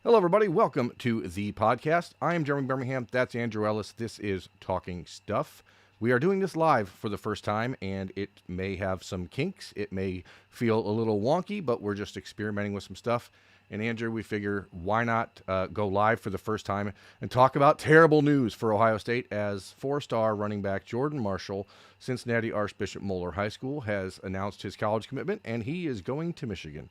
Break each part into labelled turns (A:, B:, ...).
A: Hello, everybody. Welcome to the podcast. I am Jeremy Birmingham. That's Andrew Ellis. This is Talking Stuff. We are doing this live for the first time, and it may have some kinks. It may feel a little wonky, but we're just experimenting with some stuff. And Andrew, we figure why not go live for the first time and talk about terrible news for Ohio State as four-star running back Jordan Marshall, Cincinnati Archbishop Moeller High School, has announced his college commitment, and he is going to Michigan.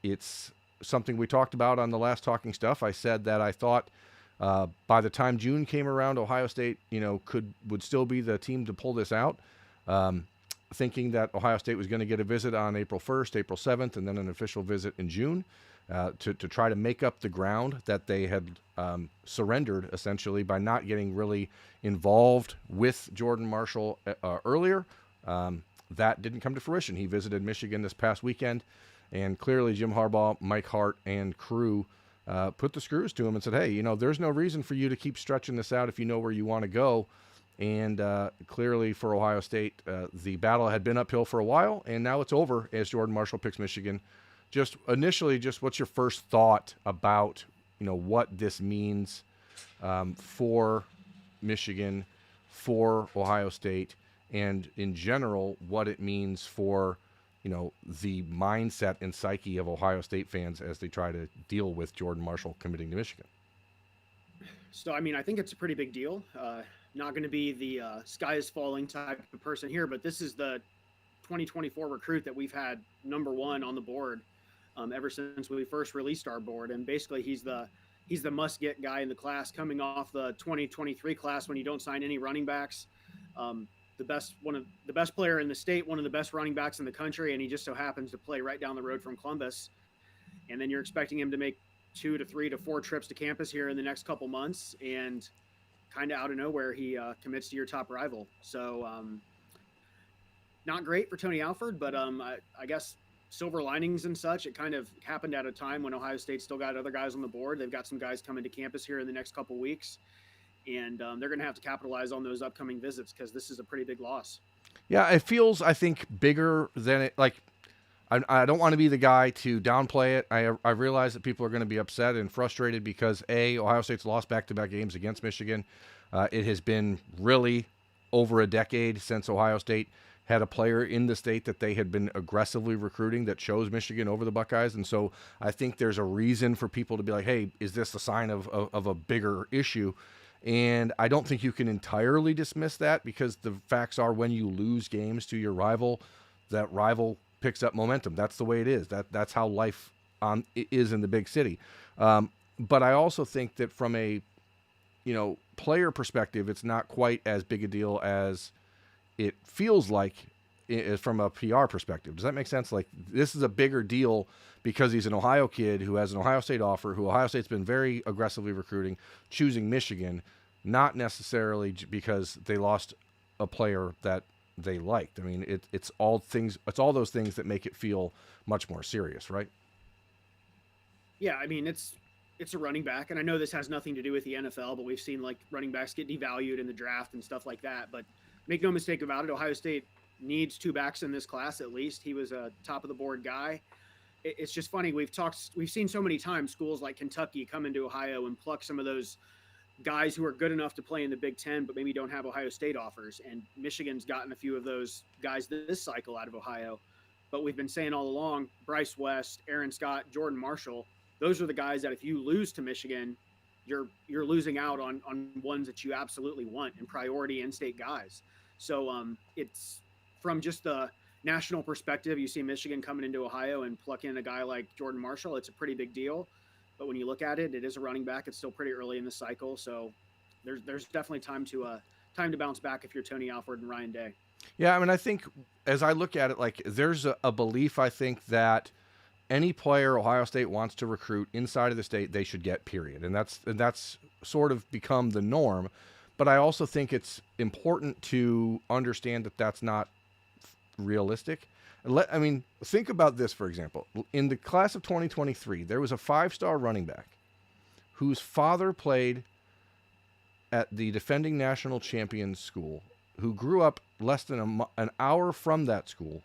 A: It's something we talked about on the last Talking Stuff. I said that I thought by the time June came around, Ohio State, would still be the team to pull this out. Thinking that Ohio State was going to get a visit on April 1st, April 7th, and then an official visit in June to try to make up the ground that they had surrendered, essentially, by not getting really involved with Jordan Marshall earlier. That didn't come to fruition. He visited Michigan this past weekend, and clearly Jim Harbaugh, Mike Hart, and crew put the screws to him and said, hey, there's no reason for you to keep stretching this out if you know where you want to go. And clearly for Ohio State, the battle had been uphill for a while, and now it's over as Jordan Marshall picks Michigan. Just initially, what's your first thought about, what this means for Michigan, for Ohio State, and in general, what it means for, the mindset and psyche of Ohio State fans as they try to deal with Jordan Marshall committing to Michigan?
B: So, I think it's a pretty big deal. Not going to be the sky is falling type of person here, but this is the 2024 recruit that we've had number one on the board ever since we first released our board. And basically, he's the must get guy in the class, coming off the 2023 class when you don't sign any running backs. One of the best player in the state, one of the best running backs in the country, and he just so happens to play right down the road from Columbus. And then you're expecting him to make 2 to 3 to 4 trips to campus here in the next couple months, and kind of out of nowhere, he commits to your top rival. So not great for Tony Alford, but I guess silver linings and such. It kind of happened at a time when Ohio State still got other guys on the board. They've got some guys coming to campus here in the next couple weeks, and they're going to have to capitalize on those upcoming visits because this is a pretty big loss.
A: Yeah, it feels, I think, bigger than it. Like, I don't want to be the guy to downplay it. I realize that people are going to be upset and frustrated because, Ohio State's lost back-to-back games against Michigan. It has been really over a decade since Ohio State had a player in the state that they had been aggressively recruiting that chose Michigan over the Buckeyes. And so I think there's a reason for people to be like, hey, is this a sign of a bigger issue? And I don't think you can entirely dismiss that because the facts are when you lose games to your rival, that rival picks up momentum. That's the way it is. That's how life is in the big city. But I also think that from a player perspective, it's not quite as big a deal as it feels like from a PR perspective. Does that make sense? Like, this is a bigger deal because he's an Ohio kid who has an Ohio State offer, who Ohio State's been very aggressively recruiting, choosing Michigan, not necessarily because they lost a player that they liked. I mean, it's all those things that make it feel much more serious, right?
B: Yeah, it's a running back, and I know this has nothing to do with the NFL, but we've seen like running backs get devalued in the draft and stuff like that. But make no mistake about it, Ohio State needs 2 backs in this class at least. He was a top of the board guy. It's just funny. We've seen so many times schools like Kentucky come into Ohio and pluck some of those guys who are good enough to play in the Big Ten, but maybe don't have Ohio State offers. And Michigan's gotten a few of those guys this cycle out of Ohio. But we've been saying all along, Bryce West, Aaron Scott, Jordan Marshall, those are the guys that if you lose to Michigan, you're losing out on ones that you absolutely want and priority in-state guys. So it's from just the national perspective, you see Michigan coming into Ohio and pluck in a guy like Jordan Marshall. It's a pretty big deal. But when you look at it, it is a running back. It's still pretty early in the cycle. So there's definitely time to bounce back if you're Tony Alford and Ryan Day.
A: Yeah, I think as I look at it, like, there's a belief, I think, that any player Ohio State wants to recruit inside of the state, they should get, period. And that's sort of become the norm. But I also think it's important to understand that that's not realistic. Think about this, for example. In the class of 2023, there was a 5-star running back whose father played at the defending national champions school, who grew up less than an hour from that school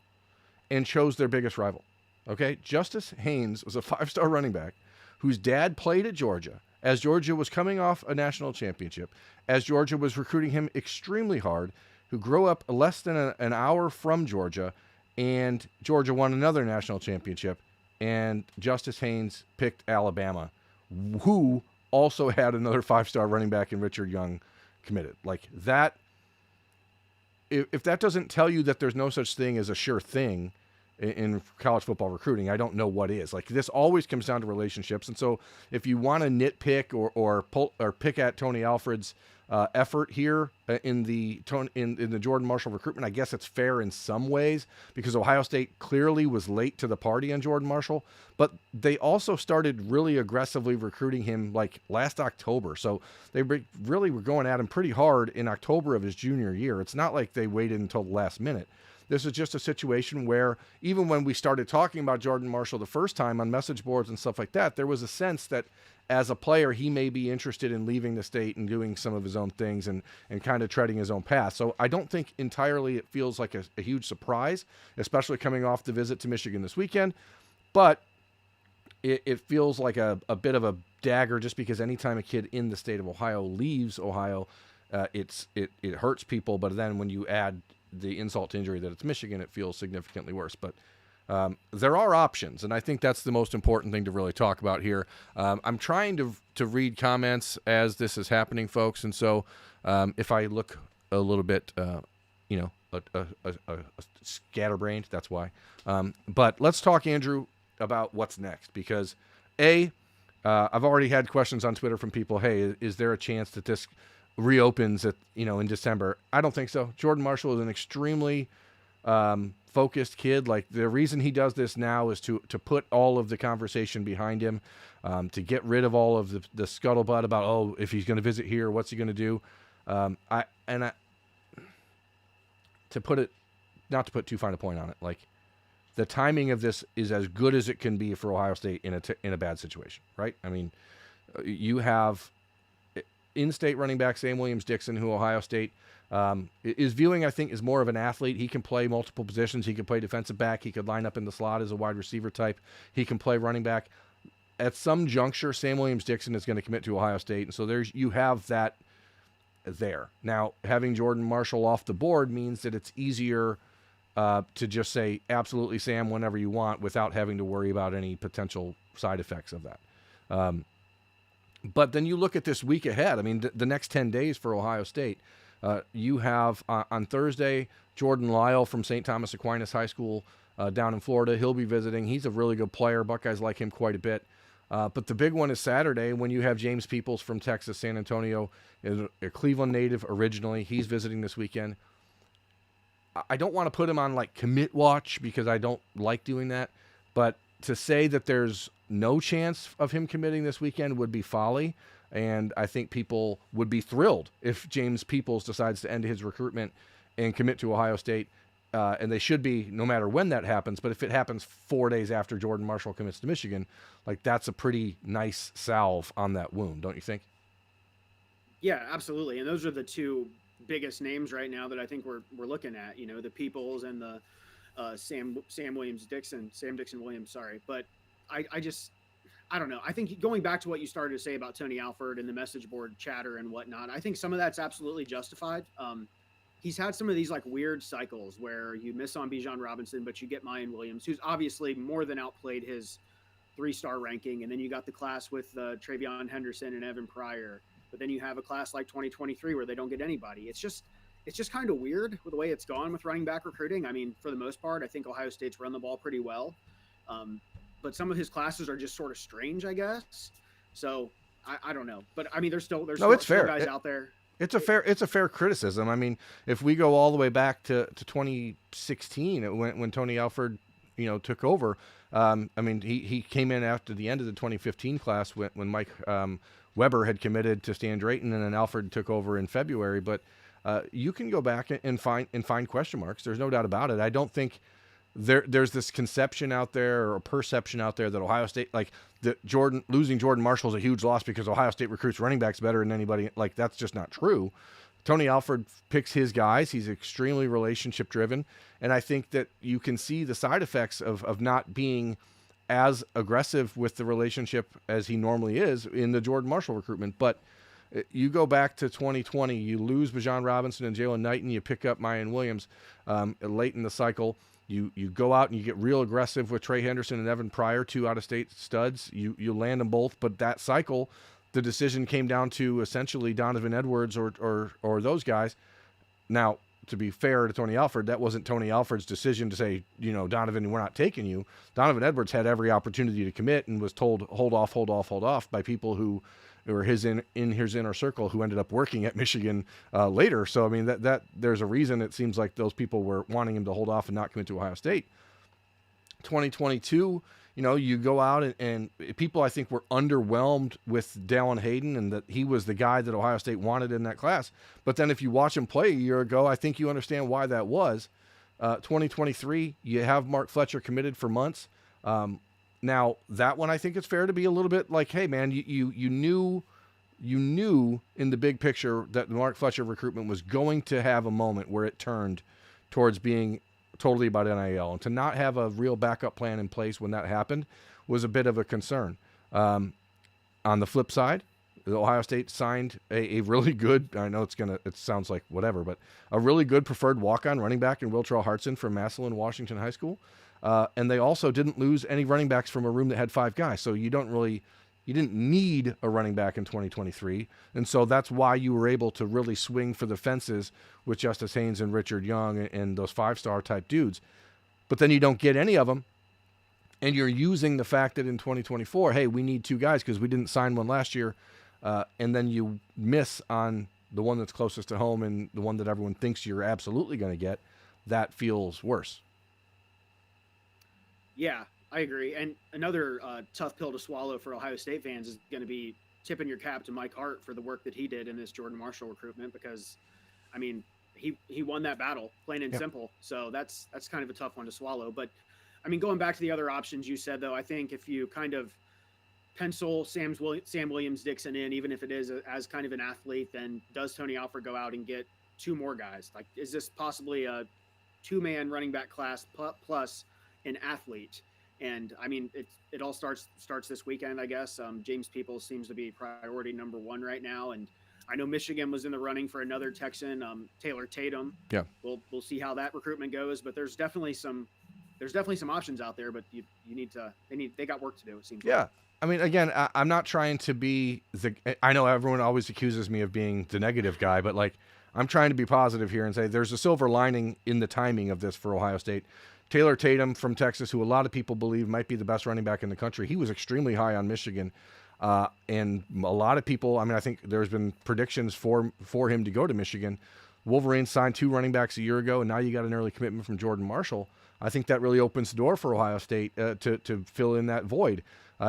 A: and chose their biggest rival. Okay? Justice Haynes was a 5-star running back whose dad played at Georgia, as Georgia was coming off a national championship, as Georgia was recruiting him extremely hard, who grew up less than an hour from Georgia, and Georgia won another national championship, and Justice Haynes picked Alabama, who also had another 5-star running back in Richard Young committed. Like that, if that doesn't tell you that there's no such thing as a sure thing in college football recruiting, I don't know what is. Like, this always comes down to relationships. And so if you want to nitpick or pick at Tony Alford's effort here in the Jordan Marshall recruitment, I guess it's fair in some ways, because Ohio State clearly was late to the party on Jordan Marshall, but they also started really aggressively recruiting him like last October. So they really were going at him pretty hard in October of his junior year. It's not like they waited until the last minute. This is just a situation where even when we started talking about Jordan Marshall the first time on message boards and stuff like that, there was a sense that as a player, he may be interested in leaving the state and doing some of his own things and kind of treading his own path. So I don't think entirely it feels like a huge surprise, especially coming off the visit to Michigan this weekend. But it feels like a bit of a dagger, just because anytime a kid in the state of Ohio leaves Ohio, it hurts people. But then when you add the insult to injury that it's Michigan, it feels significantly worse. But there are options, and I think that's the most important thing to really talk about here. I'm trying to read comments as this is happening, folks, and so if I look a little bit, scatterbrained, that's why. But let's talk, Andrew, about what's next, because I've already had questions on Twitter from people. Hey, is there a chance that this reopens in December? I don't think so. Jordan Marshall is an extremely focused kid. Like, the reason he does this now is to put all of the conversation behind him, to get rid of all of the scuttlebutt about, oh, if he's going to visit here, what's he going to do? To put it, not to put too fine a point on it, like, the timing of this is as good as it can be for Ohio State in a bad situation, right? I mean, you have in-state running back Sam Williams-Dixon, who Ohio State is viewing, I think, is more of an athlete. He can play multiple positions. He can play defensive back. He could line up in the slot as a wide receiver type. He can play running back. At some juncture, Sam Williams-Dixon is going to commit to Ohio State, and so you have that there. Now, having Jordan Marshall off the board means that it's easier to just say, absolutely, Sam, whenever you want, without having to worry about any potential side effects of that. But then you look at this week ahead. I mean, the next 10 days for Ohio State, you have on Thursday, Jordan Lyle from St. Thomas Aquinas High School down in Florida. He'll be visiting. He's a really good player. Buckeyes like him quite a bit. But the big one is Saturday, when you have James Peoples from Texas, San Antonio, is a Cleveland native originally. He's visiting this weekend. I don't want to put him on like commit watch, because I don't like doing that. But to say that there's no chance of him committing this weekend would be folly. And I think people would be thrilled if James Peoples decides to end his recruitment and commit to Ohio State. And they should be, no matter when that happens. But if it happens 4 days after Jordan Marshall commits to Michigan, like, that's a pretty nice salve on that wound, don't you think?
B: Yeah, absolutely. And those are the two biggest names right now that I think we're looking at. The Peoples and the Sam Dixon Williams. Sorry, but I don't know. I think going back to what you started to say about Tony Alford and the message board chatter and whatnot, I think some of that's absolutely justified. He's had some of these like weird cycles where you miss on Bijan Robinson, but you get Mayan Williams, who's obviously more than outplayed his 3-star ranking. And then you got the class with Travion Henderson and Evan Pryor. But then you have a class like 2023 where they don't get anybody. It's just kind of weird with the way it's gone with running back recruiting. I mean, for the most part, I think Ohio State's run the ball pretty well. But some of his classes are just sort of strange, I guess. So I don't know. But I mean, there's still guys out there.
A: It's a fair criticism. I mean, if we go all the way back to 2016, when Tony Alford, took over. I mean, he came in after the end of the 2015 class when Mike Weber had committed to Stan Drayton, and then Alford took over in February. But you can go back and find question marks. There's no doubt about it. I don't think there's this conception out there or perception out there that Ohio State, like, losing Jordan Marshall is a huge loss because Ohio State recruits running backs better than anybody. Like, that's just not true. Tony Alford picks his guys. He's extremely relationship driven. And I think that you can see the side effects of not being as aggressive with the relationship as he normally is in the Jordan Marshall recruitment. But you go back to 2020, you lose Bijan Robinson and Jalen Knight, and you pick up Mayan Williams late in the cycle. You go out and you get real aggressive with Trey Henderson and Evan Pryor, 2 out-of-state studs. You land them both, but that cycle, the decision came down to essentially Donovan Edwards or those guys. Now, to be fair to Tony Alford, that wasn't Tony Alford's decision to say, Donovan, we're not taking you. Donovan Edwards had every opportunity to commit and was told, hold off by people who were his inner circle, who ended up working at Michigan later. So, I mean, that there's a reason it seems like those people were wanting him to hold off and not commit to Ohio State. 2022, you go out and people, I think, were underwhelmed with Dallin Hayden and that he was the guy that Ohio State wanted in that class. But then if you watch him play a year ago, I think you understand why that was. 2023, you have Mark Fletcher committed for months. Now, that one, I think it's fair to be a little bit like, hey, man, you knew in the big picture that the Mark Fletcher recruitment was going to have a moment where it turned towards being totally about NIL. And to not have a real backup plan in place when that happened was a bit of a concern. On the flip side, Ohio State signed a really good, I know it sounds like whatever, but a really good preferred walk-on running back in Wiltrell Hartson from Massillon Washington High School. And they also didn't lose any running backs from a room that had 5 guys. So you didn't need a running back in 2023. And so that's why you were able to really swing for the fences with Justice Haynes and Richard Young and those 5-star type dudes. But then you don't get any of them. And you're using the fact that in 2024, hey, we need 2 guys because we didn't sign one last year. And then you miss on the one that's closest to home and the one that everyone thinks you're absolutely going to get. That feels worse.
B: Yeah, I agree. And another tough pill to swallow for Ohio State fans is going to be tipping your cap to Mike Hart for the work that he did in this Jordan Marshall recruitment, because, I mean, he won that battle, plain and simple. So that's kind of a tough one to swallow. But, I mean, going back to the other options you said, though, I think if you kind of pencil Sam Williams-Dixon in, even if it is as kind of an athlete, then does Tony Alford go out and get 2 more guys? Like, is this possibly a 2-man running back class plus an athlete? And I mean, it all starts this weekend, I guess. James Peoples seems to be priority number 1 right now, and I know Michigan was in the running for another Texan, Taylor Tatum.
A: Yeah,
B: we'll see how that recruitment goes, but there's definitely some options out there. But they got work to do, it seems.
A: Yeah.
B: Like.
A: I mean, again, I'm not trying to be I know everyone always accuses me of being the negative guy, but like, I'm trying to be positive here and say there's a silver lining in the timing of this for Ohio State. Taylor Tatum from Texas, who a lot of people believe might be the best running back in the country, he was extremely high on Michigan. And a lot of people, I mean, I think there's been predictions for him to go to Michigan. Wolverines signed 2 running backs a year ago, and now you got an early commitment from Jordan Marshall. I think that really opens the door for Ohio State to fill in that void.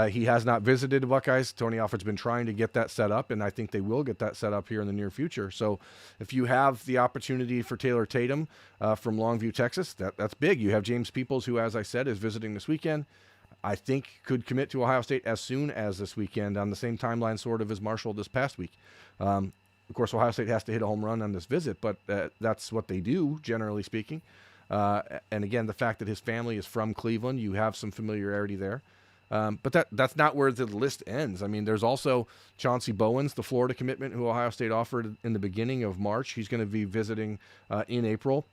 A: He has not visited the Buckeyes. Tony Alford's been trying to get that set up, and I think they will get that set up here in the near future. So if you have the opportunity for Taylor Tatum from Longview, Texas, that's big. You have James Peoples, who, as I said, is visiting this weekend. I think could commit to Ohio State as soon as this weekend on the same timeline sort of as Marshall this past week. Of course, Ohio State has to hit a home run on this visit, but that's what they do, generally speaking. And again, the fact that his family is from Cleveland, you have some familiarity there. But that's not where the list ends. I mean, there's also Chauncey Bowens, the Florida commitment, who Ohio State offered in the beginning of March. He's going to be visiting in April.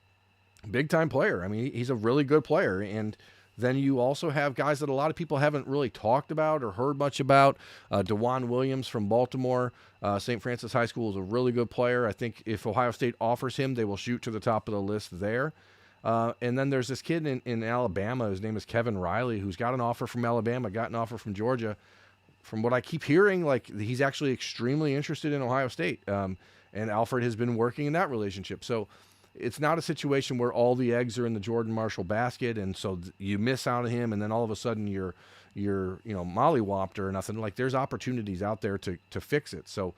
A: Big-time player. I mean, he's a really good player. And then you also have guys that a lot of people haven't really talked about or heard much about. DeJuan Williams from Baltimore. St. Francis High School is a really good player. I think if Ohio State offers him, they will shoot to the top of the list there. And then there's this kid in Alabama. His name is Kevin Riley, who's got an offer from Alabama, got an offer from Georgia. From what I keep hearing, like, he's actually extremely interested in Ohio State. And Alford has been working in that relationship. So it's not a situation where all the eggs are in the Jordan Marshall basket, and so you miss out on him, and then all of a sudden you're mollywopped or nothing. Like, there's opportunities out there to fix it. So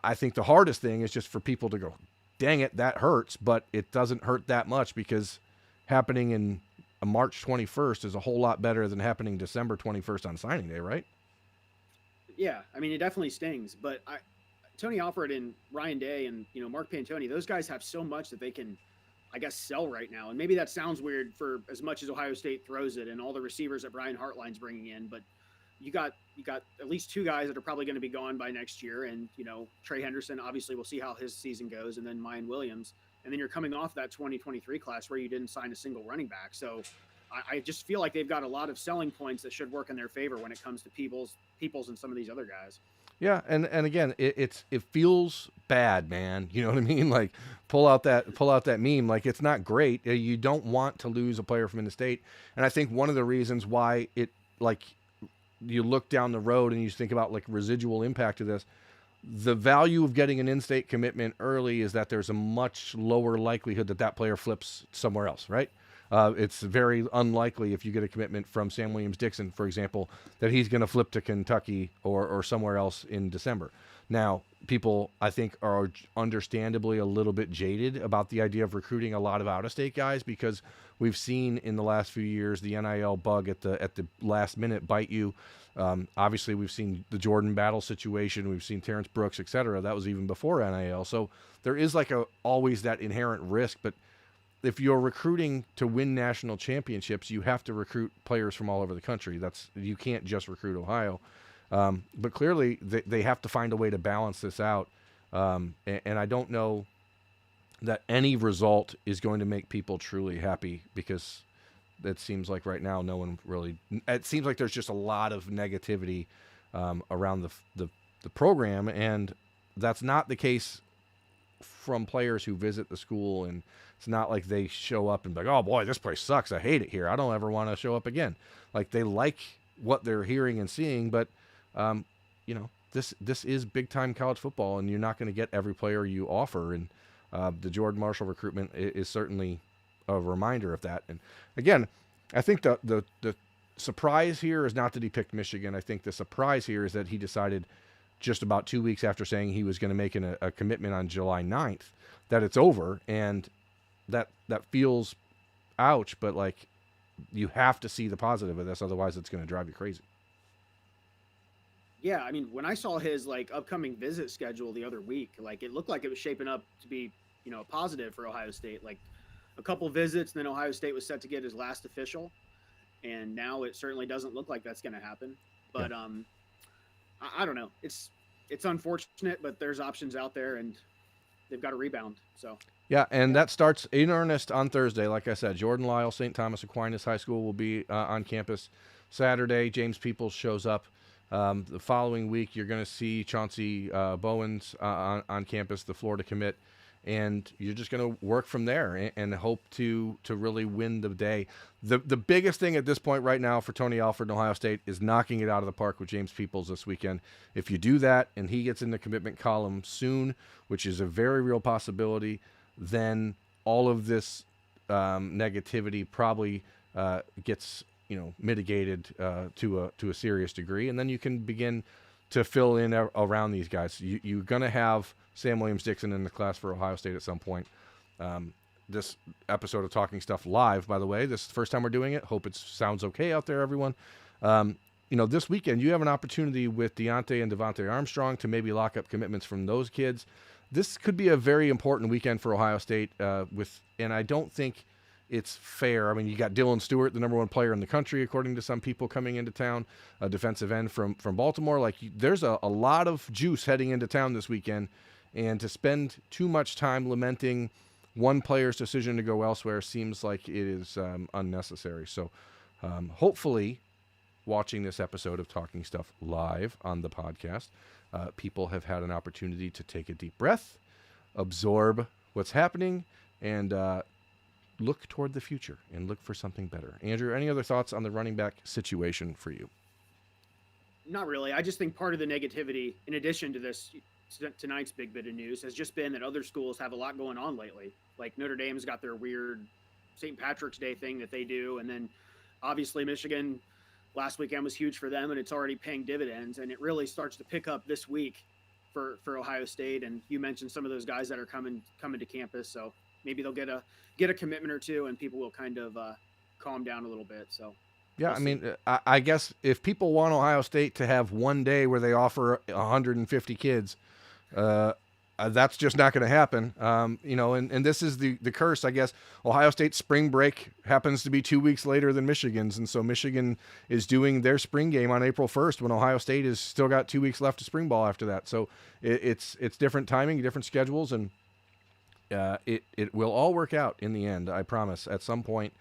A: I think the hardest thing is just for people to go, dang it, that hurts, but it doesn't hurt that much because happening in March 21st is a whole lot better than happening December 21st on signing day, right?
B: Yeah, I mean, it definitely stings, but Tony Alford and Ryan Day and Mark Pantoni, those guys have so much that they can I guess, sell right now. And maybe that sounds weird for as much as Ohio State throws it and all the receivers that Brian Hartline's bringing in, but you got at least two guys that are probably going to be gone by next year, and Trey Henderson. Obviously, we'll see how his season goes, and then Mayan Williams, and then you're coming off that 2023 class where you didn't sign a single running back. So I just feel like they've got a lot of selling points that should work in their favor when it comes to Peoples and some of these other guys.
A: Yeah, and again, it feels bad, man. You know what I mean? Like pull out that meme. Like it's not great. You don't want to lose a player from in-state, and I think one of the reasons why it like you look down the road and you think about like residual impact of this, the value of getting an in-state commitment early is that there's a much lower likelihood that player flips somewhere else, right? It's very unlikely if you get a commitment from Sam Williams-Dixon, for example, that he's going to flip to Kentucky or somewhere else in December. Now, people, I think, are understandably a little bit jaded about the idea of recruiting a lot of out-of-state guys because we've seen in the last few years the NIL bug at the last minute bite you. Obviously, we've seen the Jordan Battle situation. We've seen Terrence Brooks, et cetera. That was even before NIL. So there is like always that inherent risk, but if you're recruiting to win national championships, you have to recruit players from all over the country. You can't just recruit Ohio. But clearly, they have to find a way to balance this out. And I don't know that any result is going to make people truly happy because it seems like right now no one really. It seems like there's just a lot of negativity around the program, and that's not the case from players who visit the school. And it's not like they show up and be like, oh boy, this place sucks. I hate it here. I don't ever want to show up again. Like they like what they're hearing and seeing, but this is big time college football, and you're not going to get every player you offer. And the Jordan Marshall recruitment is certainly a reminder of that. And again, I think the surprise here is not that he picked Michigan. I think the surprise here is that he decided just about 2 weeks after saying he was going to make a commitment on July 9th that it's over, and that feels ouch, but like you have to see the positive of this, otherwise it's going to drive you crazy.
B: Yeah, I mean, when I saw his like upcoming visit schedule the other week, like it looked like it was shaping up to be, a positive for Ohio State. Like a couple visits, and then Ohio State was set to get his last official, and now it certainly doesn't look like that's going to happen. But yeah. I don't know. It's unfortunate, but there's options out there, and they've got to rebound. So
A: yeah, and that starts in earnest on Thursday. Like I said, Jordan Lyle, St. Thomas Aquinas High School will be on campus Saturday. James Peoples shows up. The following week, you're going to see Chauncey Bowens on campus, the Florida commit, and you're just going to work from there and hope to really win the day. The biggest thing at this point right now for Tony Alford and Ohio State is knocking it out of the park with James Peoples this weekend. If you do that and he gets in the commitment column soon, which is a very real possibility, then all of this negativity probably gets mitigated to a serious degree, and then you can begin to fill in around these guys. You're going to have Sam Williams-Dixon in the class for Ohio State at some point. This episode of Talking Stuff live, by the way, this is the first time we're doing it. Hope it sounds okay out there, everyone. This weekend you have an opportunity with Deontay and Devontae Armstrong to maybe lock up commitments from those kids. This could be a very important weekend for Ohio State and I don't think it's fair. I mean, you got Dylan Stewart, the number one player in the country, according to some people, coming into town, a defensive end from Baltimore. Like, there's a lot of juice heading into town this weekend, and to spend too much time lamenting one player's decision to go elsewhere seems like it is unnecessary. So hopefully, watching this episode of Talking Stuff live on the podcast, people have had an opportunity to take a deep breath, absorb what's happening, and look toward the future and look for something better. Andrew, any other thoughts on the running back situation for you?
B: Not really. I just think part of the negativity, in addition to this tonight's big bit of news, has just been that other schools have a lot going on lately. Like Notre Dame's got their weird St. Patrick's Day thing that they do, and then obviously Michigan last weekend was huge for them, and it's already paying dividends, and it really starts to pick up this week for Ohio State. And you mentioned some of those guys that are coming to campus, so maybe they'll get a commitment or two, and people will kind of calm down a little bit. So
A: yeah, I mean, I guess if people want Ohio State to have one day where they offer 150 kids, That's just not going to happen. And this is the curse, I guess. Ohio State's spring break happens to be 2 weeks later than Michigan's. And so Michigan is doing their spring game on April 1st when Ohio State has still got 2 weeks left of spring ball after that. So it's different timing, different schedules, and it will all work out in the end. I promise. At some point,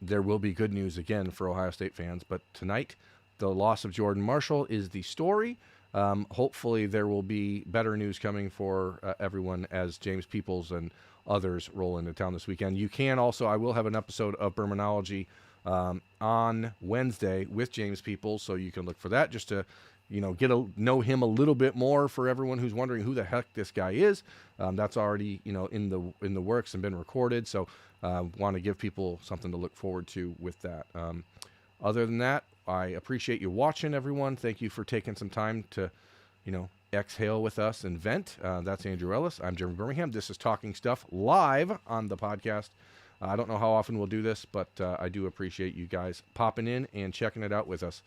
A: there will be good news again for Ohio State fans. But tonight, the loss of Jordan Marshall is the story. Hopefully there will be better news coming for everyone as James Peoples and others roll into town this weekend. You can also, I will have an episode of Bermanology on Wednesday with James Peoples, so you can look for that just to, know him a little bit more for everyone who's wondering who the heck this guy is. That's already, in the works and been recorded, so want to give people something to look forward to with that. Other than that, I appreciate you watching, everyone. Thank you for taking some time to, exhale with us and vent. That's Andrew Ellis. I'm Jeremy Birmingham. This is Talking Stuff live on the podcast. I don't know how often we'll do this, but I do appreciate you guys popping in and checking it out with us.